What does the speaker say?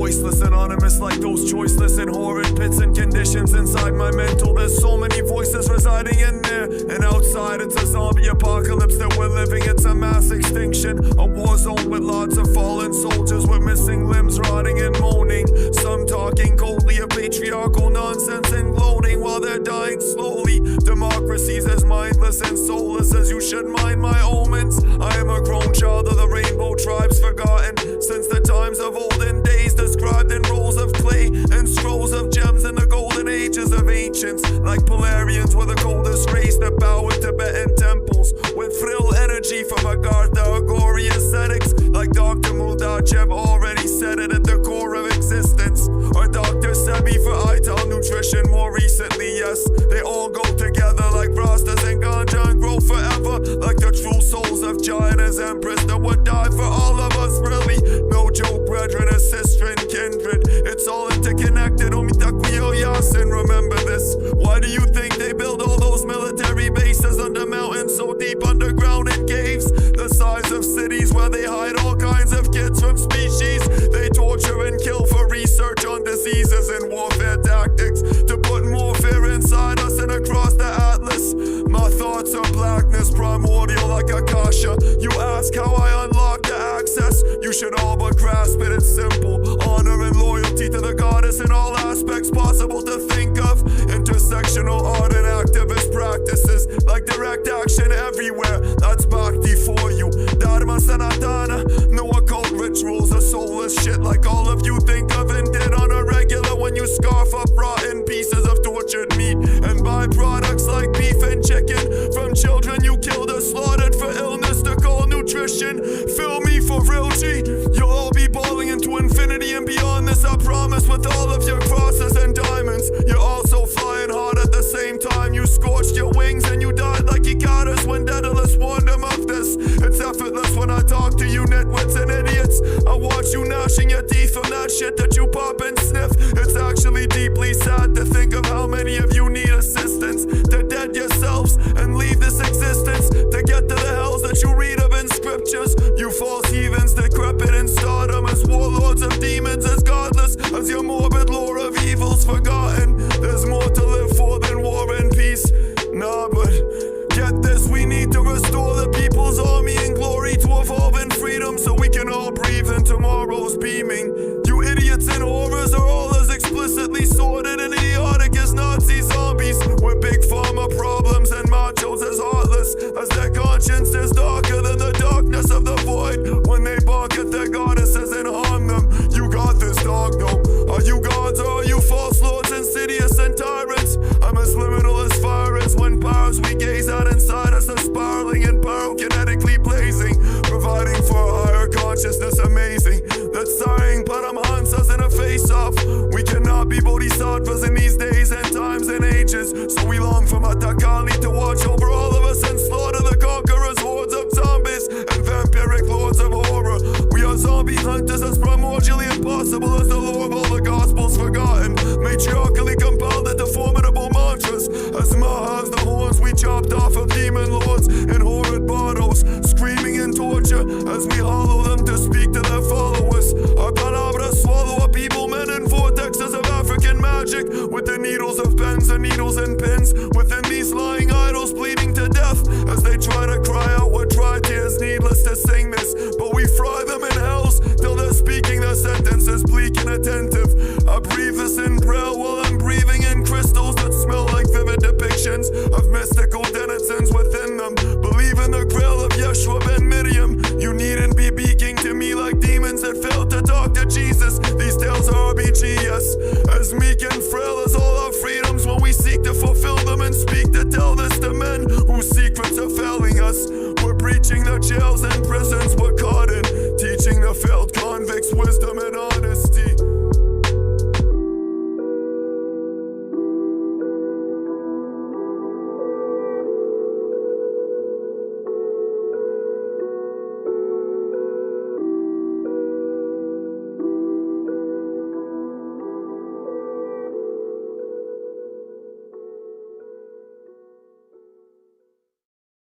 voiceless, anonymous like those choiceless and horrid pits and conditions inside my mental. There's so many voices residing in there, and outside it's a zombie apocalypse that we're living. It's a mass extinction, a war zone with lots of fallen soldiers with missing limbs rotting and moaning. Some talking coldly of patriarchal nonsense and gloating while they're dying slowly. Democracy's as mindless and soulless as you should mind my omens. I am a grown child of the rainbow tribes, forgotten since the times of olden days, described in rolls of clay and scrolls of gems in the golden ages of ancients. Like Polarians were the coldest race that bow in Tibetan temples with thrill energy from Agartha, gory ascetics. Like Dr. Muldachev already said it at the core of existence, or Dr. Sebi for Ital Nutrition more recently. Yes, they all go together like Rastas and ganja and grow forever, like the true souls of China's empress that would die for all of us. Really, no joke, brethren, a sister and kindred. It's all interconnected. Yasin, remember this. Why do you think they build all those military bases under mountains so deep underground in caves, the size of cities, where they hide all kinds of kids from species they torture and kill for research on diseases and warfare tactics, to put more fear inside us and across the atlas? My thoughts are blackness, primordial like Akasha. You ask how I unlock the access, you should all but grasp it. It's simple, honor and loyalty to the goddess in all aspects possible to think of. Intersectional art and activist practices, like direct action everywhere. That's bhakti for you. Dharma Sanatana, no occult rituals or soulless shit like all of you think of and did on a regular when you scarf up rotten pieces of tortured meat and byproducts like beef and chicken from children you killed or slaughtered for illness to call nutrition. Fill me for real, G. You'll all be balling into infinity and beyond this, I promise, with all of your crosses and diamonds. You're also flying hard at the same time. You scorched your wings and you died like Icarus when Daedalus warned him of this. It's effortless when I talk to you nitwits and idiots. I watch you gnashing your teeth from that shit that you pop and sniff. It's actually deeply sad to think of how many of you need assistance to dead yourselves and leave this existence to get to the hells that you read of in scriptures. You false heathens, decrepit in stardom as warlords of demons, as godless as your morbid lore of evils forgotten. There's more to live for than war and peace. Nah, but get this, we need to restore the people's army in glory to evolve in freedom so we can all breathe in tomorrow's beaming. You idiots and horrors are all as explicitly sordid and idiotic as Nazi zombies, with big pharma problems and machos as heartless as their conscience is darker than the darkness of the void when they bark at their goddesses and harm them. You got this, dog, though. Are you gods or are you false lords, insidious and tyrants? I'm as liminal as fire is when powers we gaze at inside us are spiraling and pyrokinetically blazing, providing for a higher consciousness amazing that's sighing Paramhansas in a face-off. We cannot be bodhisattvas in these days and times and ages, so we long for Matakali to watch over all of us and slaughter the conquerors, hordes of zombies and vampiric lords of horror. We are zombie hunters as primordially impossible as the lore of all the gospels forgotten, matriarchally compelled into formidable mantras as Mahas, the horns we chopped off of demon lords and horrid bardos, screaming in torture as we hollow them to speak to their followers. Our palabras swallow up evil men in vortexes of African magic, with the needles of pens and needles and pins within these lying idols bleeding to death as they try to cry out with dry tears. Needless to sing this, but we fry them in hells till they're speaking their sentences bleak and attentive. I breathe this in prayer while I'm breathing in crystals that smell like vivid depictions of mystical denizens within them. Believe in the grail of Yeshua ben Miriam. You needn't be beaking to me like demons that failed to talk to Jesus. These tales are RBGS, as meek and frail as all our freedoms when we seek to fulfill them and speak to tell this to men whose secrets are failing us. We're breaching the jails and prisons